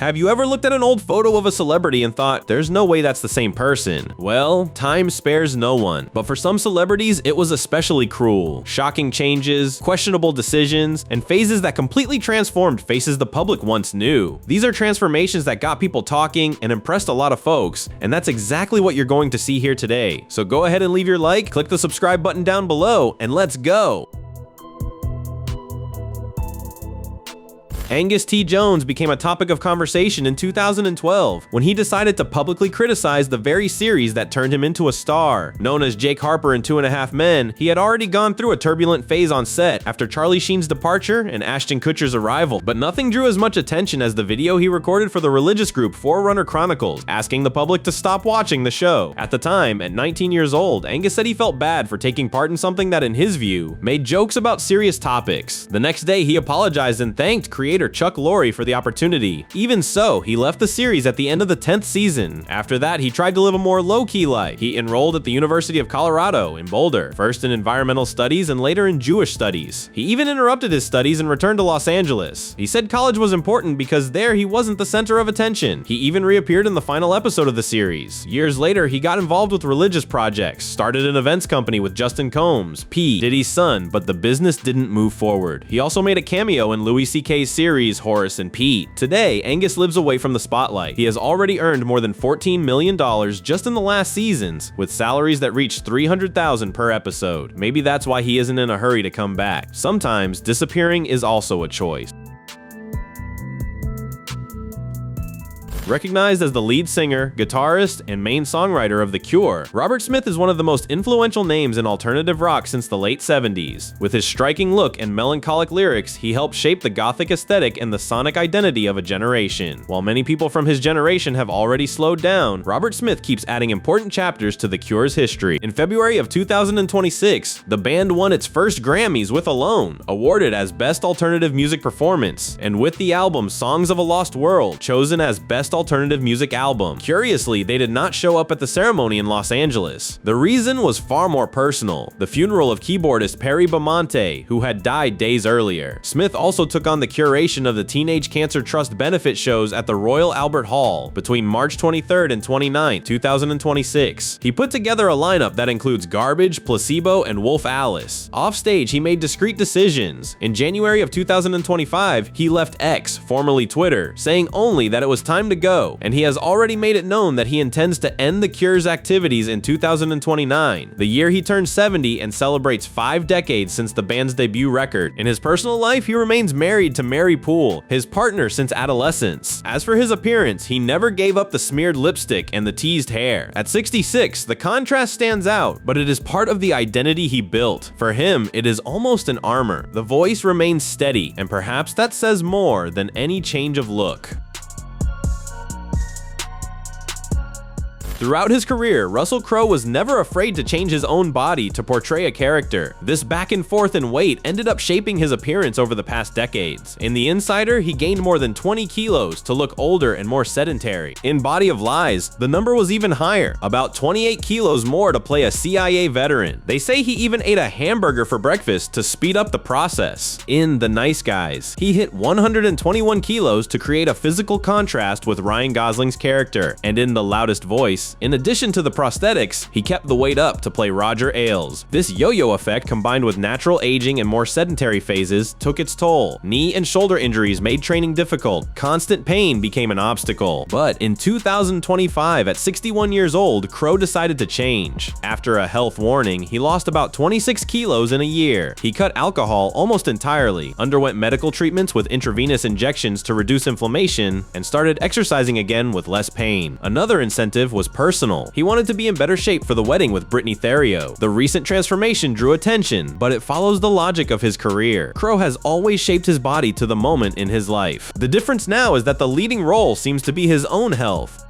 Have you ever looked at an old photo of a celebrity and thought, there's no way that's the same person? Well, time spares no one, but for some celebrities, it was especially cruel. Shocking changes, questionable decisions, and phases that completely transformed faces the public once knew. These are transformations that got people talking and impressed a lot of folks, and that's exactly what you're going to see here today. So go ahead and leave your like, click the subscribe button down below, and let's go! Angus T. Jones became a topic of conversation in 2012 when he decided to publicly criticize the very series that turned him into a star. Known as Jake Harper in 2.5 Men, he had already gone through a turbulent phase on set after Charlie Sheen's departure and Ashton Kutcher's arrival, but nothing drew as much attention as the video he recorded for the religious group Forerunner Chronicles, asking the public to stop watching the show. At the time, at 19 years old, Angus said he felt bad for taking part in something that, in his view, made jokes about serious topics. The next day, he apologized and thanked creator Chuck Lorre for the opportunity. Even so, he left the series at the end of the 10th season. After that, he tried to live a more low-key life. He enrolled at the University of Colorado in Boulder, first in environmental studies and later in Jewish studies. He even interrupted his studies and returned to Los Angeles. He said college was important because there he wasn't the center of attention. He even reappeared in the final episode of the series. Years later, he got involved with religious projects, started an events company with Justin Combs, P. Diddy's son, but the business didn't move forward. He also made a cameo in Louis C.K.'s series Horace and Pete. Today, Angus lives away from the spotlight. He has already earned more than $14 million just in the last seasons, with salaries that reach $300,000 per episode. Maybe that's why he isn't in a hurry to come back. Sometimes, disappearing is also a choice. Recognized as the lead singer, guitarist, and main songwriter of The Cure, Robert Smith is one of the most influential names in alternative rock since the late 70s. With his striking look and melancholic lyrics, he helped shape the gothic aesthetic and the sonic identity of a generation. While many people from his generation have already slowed down, Robert Smith keeps adding important chapters to The Cure's history. In February of 2026, the band won its first Grammys with Alone, awarded as Best Alternative Music Performance, and with the album Songs of a Lost World, chosen as Best Alternative Music Album. Curiously, they did not show up at the ceremony in Los Angeles. The reason was far more personal: the funeral of keyboardist Perry Bamonte, who had died days earlier. Smith also took on the curation of the Teenage Cancer Trust benefit shows at the Royal Albert Hall between March 23rd and 29th, 2026. He put together a lineup that includes Garbage, Placebo, and Wolf Alice. Offstage, he made discreet decisions. In January of 2025, he left X, formerly Twitter, saying only that it was time to go, and he has already made it known that he intends to end The Cure's activities in 2029, the year he turns 70 and celebrates 5 decades since the band's debut record. In his personal life, he remains married to Mary Poole, his partner since adolescence. As for his appearance, he never gave up the smeared lipstick and the teased hair. At 66, the contrast stands out, but it is part of the identity he built. For him, it is almost an armor. The voice remains steady, and perhaps that says more than any change of look. Throughout his career, Russell Crowe was never afraid to change his own body to portray a character. This back and forth in weight ended up shaping his appearance over the past decades. In The Insider, he gained more than 20 kilos to look older and more sedentary. In Body of Lies, the number was even higher, about 28 kilos more to play a CIA veteran. They say he even ate a hamburger for breakfast to speed up the process. In The Nice Guys, he hit 121 kilos to create a physical contrast with Ryan Gosling's character. And in The Loudest Voice, in addition to the prosthetics, he kept the weight up to play Roger Ailes. This yo-yo effect, combined with natural aging and more sedentary phases, took its toll. Knee and shoulder injuries made training difficult. Constant pain became an obstacle. But in 2025, at 61 years old, Crowe decided to change. After a health warning, he lost about 26 kilos in a year. He cut alcohol almost entirely, underwent medical treatments with intravenous injections to reduce inflammation, and started exercising again with less pain. Another incentive was personal. He wanted to be in better shape for the wedding with Brittany Theriot. The recent transformation drew attention, but it follows the logic of his career. Crowe has always shaped his body to the moment in his life. The difference now is that the leading role seems to be his own health.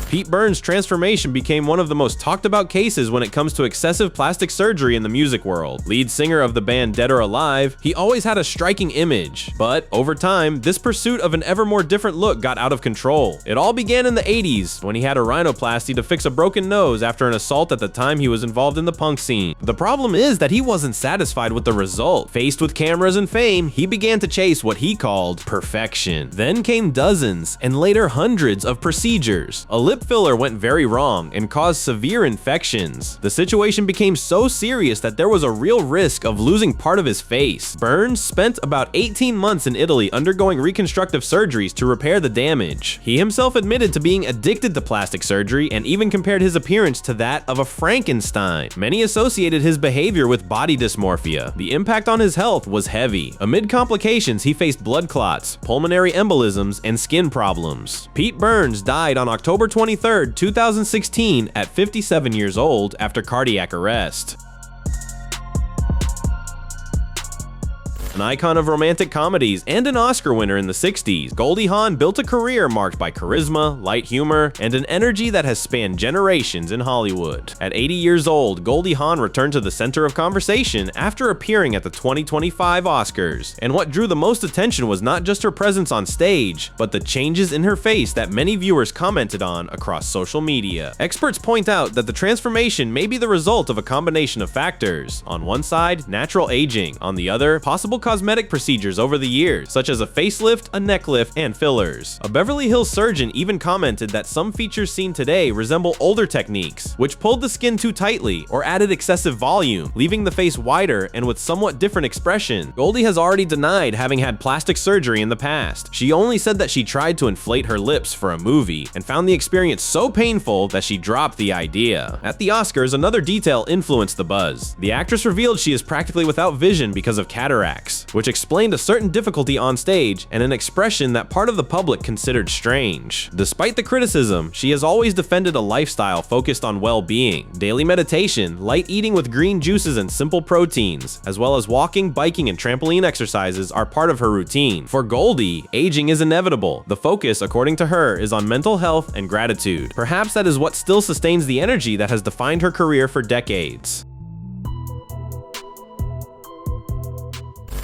Pete Burns' transformation became one of the most talked about cases when it comes to excessive plastic surgery in the music world. Lead singer of the band Dead or Alive, he always had a striking image, but over time, this pursuit of an ever more different look got out of control. It all began in the 80s when he had a rhinoplasty to fix a broken nose after an assault at the time he was involved in the punk scene. The problem is that he wasn't satisfied with the result. Faced with cameras and fame, he began to chase what he called perfection. Then came dozens and later hundreds of procedures. A lip filler went very wrong and caused severe infections. The situation became so serious that there was a real risk of losing part of his face. Burns spent about 18 months in Italy undergoing reconstructive surgeries to repair the damage. He himself admitted to being addicted to plastic surgery and even compared his appearance to that of a Frankenstein. Many associated his behavior with body dysmorphia. The impact on his health was heavy. Amid complications, he faced blood clots, pulmonary embolisms, and skin problems. Pete Burns died on October 23, 2016 at 57 years old after cardiac arrest. An icon of romantic comedies and an Oscar winner in the 60s, Goldie Hawn built a career marked by charisma, light humor, and an energy that has spanned generations in Hollywood. At 80 years old, Goldie Hawn returned to the center of conversation after appearing at the 2025 Oscars. And what drew the most attention was not just her presence on stage, but the changes in her face that many viewers commented on across social media. Experts point out that the transformation may be the result of a combination of factors. On one side, natural aging. On the other, possible cosmetic procedures over the years, such as a facelift, a neck lift, and fillers. A Beverly Hills surgeon even commented that some features seen today resemble older techniques, which pulled the skin too tightly or added excessive volume, leaving the face wider and with somewhat different expression. Goldie has already denied having had plastic surgery in the past. She only said that she tried to inflate her lips for a movie and found the experience so painful that she dropped the idea. At the Oscars, another detail influenced the buzz. The actress revealed she is practically without vision because of cataracts, which explained a certain difficulty on stage and an expression that part of the public considered strange. Despite the criticism, she has always defended a lifestyle focused on well-being. Daily meditation, light eating with green juices and simple proteins, as well as walking, biking, and trampoline exercises are part of her routine. For Goldie, aging is inevitable. The focus, according to her, is on mental health and gratitude. Perhaps that is what still sustains the energy that has defined her career for decades.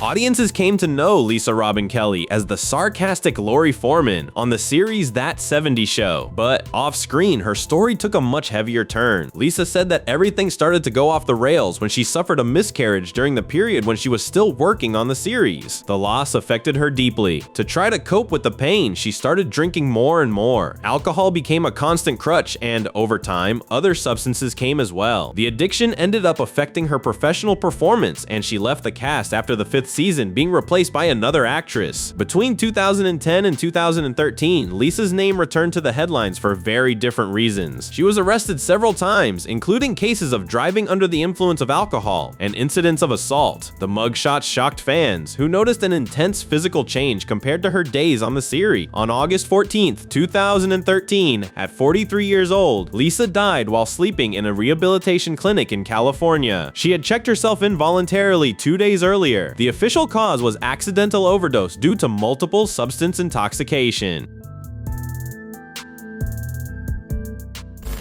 Audiences came to know Lisa Robin Kelly as the sarcastic Lori Foreman on the series That 70s Show, but off-screen, her story took a much heavier turn. Lisa said that everything started to go off the rails when she suffered a miscarriage during the period when she was still working on the series. The loss affected her deeply. To try to cope with the pain, she started drinking more and more. Alcohol became a constant crutch, and over time, other substances came as well. The addiction ended up affecting her professional performance, and she left the cast after the 5th season, being replaced by another actress. Between 2010 and 2013, Lisa's name returned to the headlines for very different reasons. She was arrested several times, including cases of driving under the influence of alcohol and incidents of assault. The mugshots shocked fans, who noticed an intense physical change compared to her days on the series. On August 14th, 2013, at 43 years old, Lisa died while sleeping in a rehabilitation clinic in California. She had checked herself in voluntarily 2 days earlier. The official cause was accidental overdose due to multiple substance intoxication.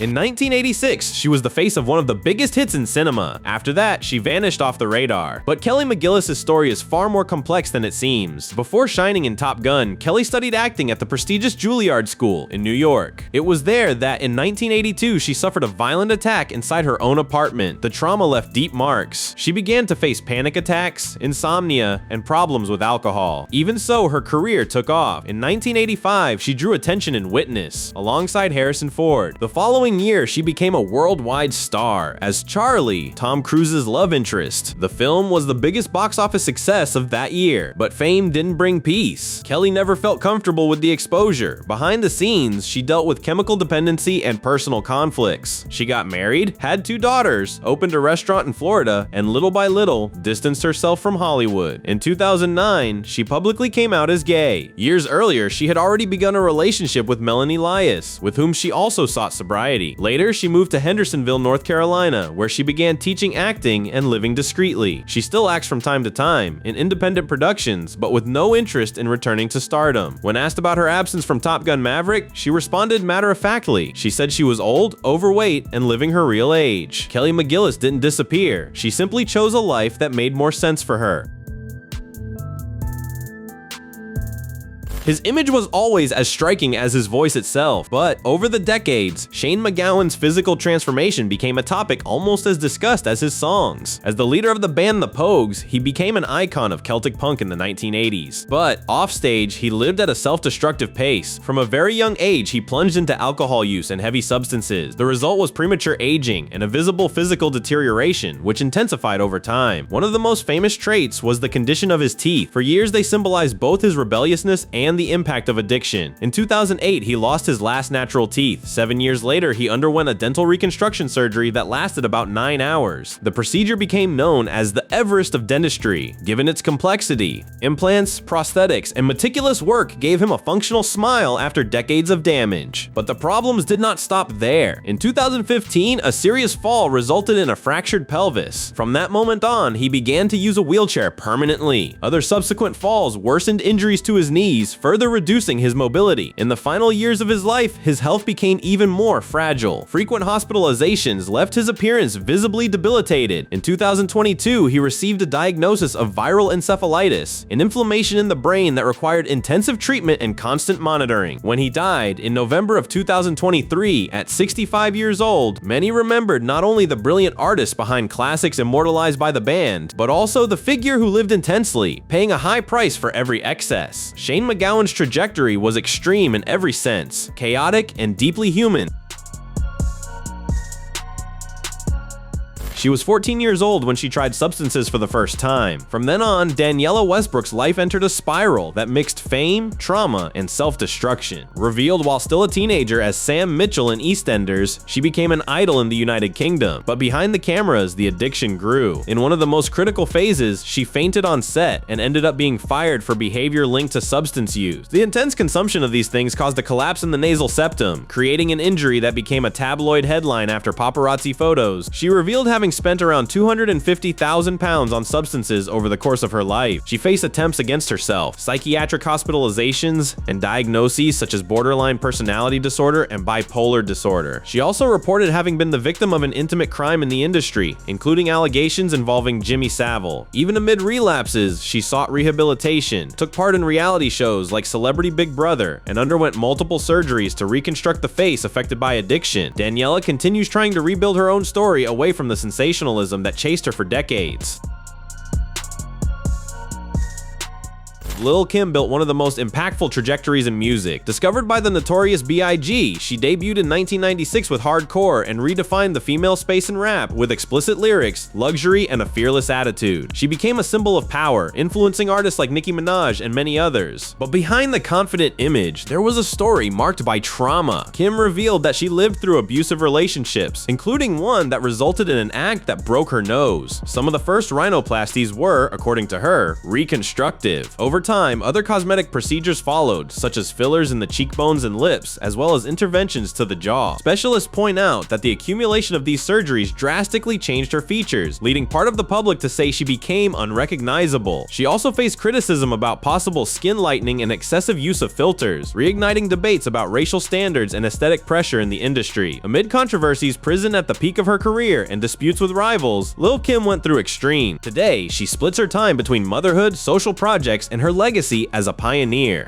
In 1986, she was the face of one of the biggest hits in cinema. After that, she vanished off the radar. But Kelly McGillis' story is far more complex than it seems. Before shining in Top Gun, Kelly studied acting at the prestigious Juilliard School in New York. It was there that in 1982, she suffered a violent attack inside her own apartment. The trauma left deep marks. She began to face panic attacks, insomnia, and problems with alcohol. Even so, her career took off. In 1985, she drew attention in Witness, alongside Harrison Ford. The following year, she became a worldwide star as Charlie, Tom Cruise's love interest. The film was the biggest box office success of that year, but fame didn't bring peace. Kelly never felt comfortable with the exposure. Behind the scenes, she dealt with chemical dependency and personal conflicts. She got married, had 2 daughters, opened a restaurant in Florida, and little by little, distanced herself from Hollywood. In 2009, she publicly came out as gay. Years earlier, she had already begun a relationship with Melanie Elias, with whom she also sought sobriety. society. Later, she moved to Hendersonville, North Carolina, where she began teaching acting and living discreetly. She still acts from time to time in independent productions, but with no interest in returning to stardom. When asked about her absence from Top Gun: Maverick, she responded matter-of-factly. She said she was old, overweight, and living her real age. Kelly McGillis didn't disappear. She simply chose a life that made more sense for her. His image was always as striking as his voice itself, but over the decades, Shane MacGowan's physical transformation became a topic almost as discussed as his songs. As the leader of the band The Pogues, he became an icon of Celtic punk in the 1980s. But offstage, he lived at a self-destructive pace. From a very young age, he plunged into alcohol use and heavy substances. The result was premature aging and a visible physical deterioration, which intensified over time. One of the most famous traits was the condition of his teeth. For years, they symbolized both his rebelliousness and the impact of addiction. In 2008, he lost his last natural teeth. 7 years later, he underwent a dental reconstruction surgery that lasted about 9 hours. The procedure became known as the Everest of dentistry, given its complexity. Implants, prosthetics, and meticulous work gave him a functional smile after decades of damage. But the problems did not stop there. In 2015, a serious fall resulted in a fractured pelvis. From that moment on, he began to use a wheelchair permanently. Other subsequent falls worsened injuries to his knees, further reducing his mobility. In the final years of his life, his health became even more fragile. Frequent hospitalizations left his appearance visibly debilitated. In 2022, he received a diagnosis of viral encephalitis, an inflammation in the brain that required intensive treatment and constant monitoring. When he died in November of 2023 at 65 years old, many remembered not only the brilliant artist behind classics immortalized by the band, but also the figure who lived intensely, paying a high price for every excess. Shane MacGowan's trajectory was extreme in every sense, chaotic and deeply human. She was 14 years old when she tried substances for the first time. From then on, Danniella Westbrook's life entered a spiral that mixed fame, trauma, and self-destruction. Revealed while still a teenager as Sam Mitchell in EastEnders, she became an idol in the United Kingdom. But behind the cameras, the addiction grew. In one of the most critical phases, she fainted on set and ended up being fired for behavior linked to substance use. The intense consumption of these things caused a collapse in the nasal septum, creating an injury that became a tabloid headline after paparazzi photos. She revealed having spent around 250,000 pounds on substances over the course of her life. She faced attempts against herself, psychiatric hospitalizations, and diagnoses such as borderline personality disorder and bipolar disorder. She also reported having been the victim of an intimate crime in the industry, including allegations involving Jimmy Savile. Even amid relapses, she sought rehabilitation, took part in reality shows like Celebrity Big Brother, and underwent multiple surgeries to reconstruct the face affected by addiction. Danniella continues trying to rebuild her own story away from the sensationalism that chased her for decades. Lil Kim built one of the most impactful trajectories in music. Discovered by the notorious B.I.G., she debuted in 1996 with hardcore and redefined the female space in rap with explicit lyrics, luxury, and a fearless attitude. She became a symbol of power, influencing artists like Nicki Minaj and many others. But behind the confident image, there was a story marked by trauma. Kim revealed that she lived through abusive relationships, including one that resulted in an act that broke her nose. Some of the first rhinoplasties were, according to her, reconstructive. Over time, other cosmetic procedures followed, such as fillers in the cheekbones and lips, as well as interventions to the jaw. Specialists point out that the accumulation of these surgeries drastically changed her features, leading part of the public to say she became unrecognizable. She also faced criticism about possible skin lightening and excessive use of filters, reigniting debates about racial standards and aesthetic pressure in the industry. Amid controversies, prison at the peak of her career, and disputes with rivals, Lil Kim went through extreme. Today, she splits her time between motherhood, social projects, and her legacy as a pioneer.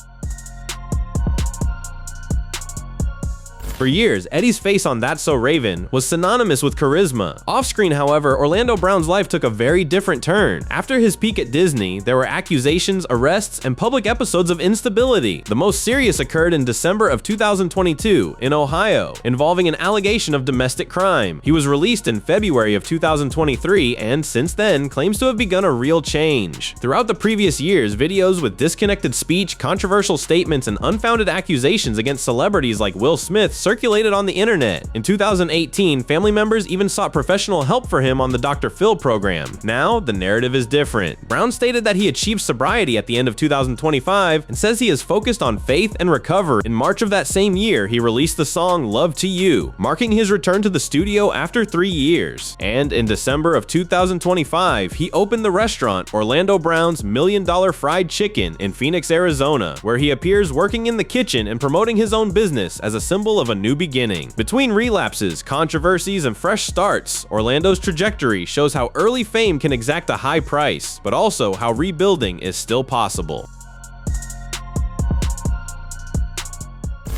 For years, Eddie's face on That's So Raven was synonymous with charisma. Off-screen, however, Orlando Brown's life took a very different turn. After his peak at Disney, there were accusations, arrests, and public episodes of instability. The most serious occurred in December of 2022 in Ohio, involving an allegation of domestic crime. He was released in February of 2023 and, since then, claims to have begun a real change. Throughout the previous years, videos with disconnected speech, controversial statements, and unfounded accusations against celebrities like Will Smith circulated on the internet. In 2018, family members even sought professional help for him on the Dr. Phil program. Now, the narrative is different. Brown stated that he achieved sobriety at the end of 2025 and says he is focused on faith and recovery. In March of that same year, he released the song Love to You, marking his return to the studio after 3 years. And in December of 2025, he opened the restaurant Orlando Brown's $1 Million Fried Chicken in Phoenix, Arizona, where he appears working in the kitchen and promoting his own business as a symbol of a new beginning. Between relapses, controversies, and fresh starts, Orlando's trajectory shows how early fame can exact a high price, but also how rebuilding is still possible.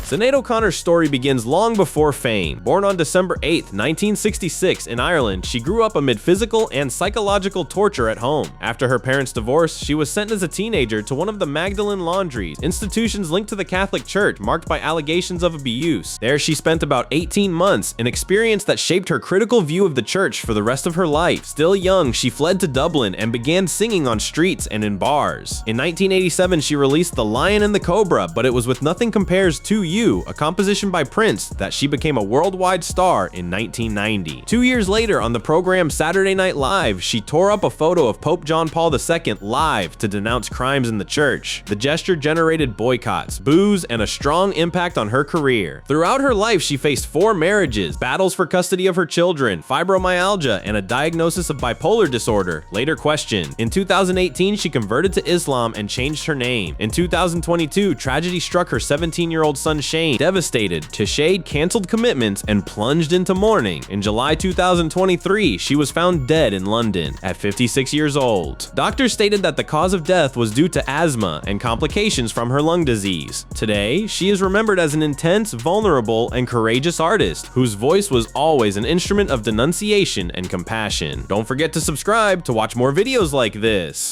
Sinead O'Connor's story begins long before fame. Born on December 8, 1966 in Ireland, she grew up amid physical and psychological torture at home. After her parents' divorce, she was sent as a teenager to one of the Magdalene laundries, institutions linked to the Catholic Church marked by allegations of abuse. There she spent about 18 months, an experience that shaped her critical view of the church for the rest of her life. Still young, she fled to Dublin and began singing on streets and in bars. In 1987, she released The Lion and the Cobra, but it was with Nothing Compares to You, a composition by Prince, that she became a worldwide star in 1990. 2 years later, on the program Saturday Night Live, she tore up a photo of Pope John Paul II live to denounce crimes in the church. The gesture generated boycotts, boos, and a strong impact on her career. Throughout her life, she faced 4 marriages, battles for custody of her children, fibromyalgia, and a diagnosis of bipolar disorder, later questioned. In 2018, she converted to Islam and changed her name. In 2022, tragedy struck her 17-year-old son Shane. Devastated, Tashade canceled commitments and plunged into mourning. In July 2023, she was found dead in London at 56 years old. Doctors stated that the cause of death was due to asthma and complications from her lung disease. Today, she is remembered as an intense, vulnerable, and courageous artist whose voice was always an instrument of denunciation and compassion. Don't forget to subscribe to watch more videos like this.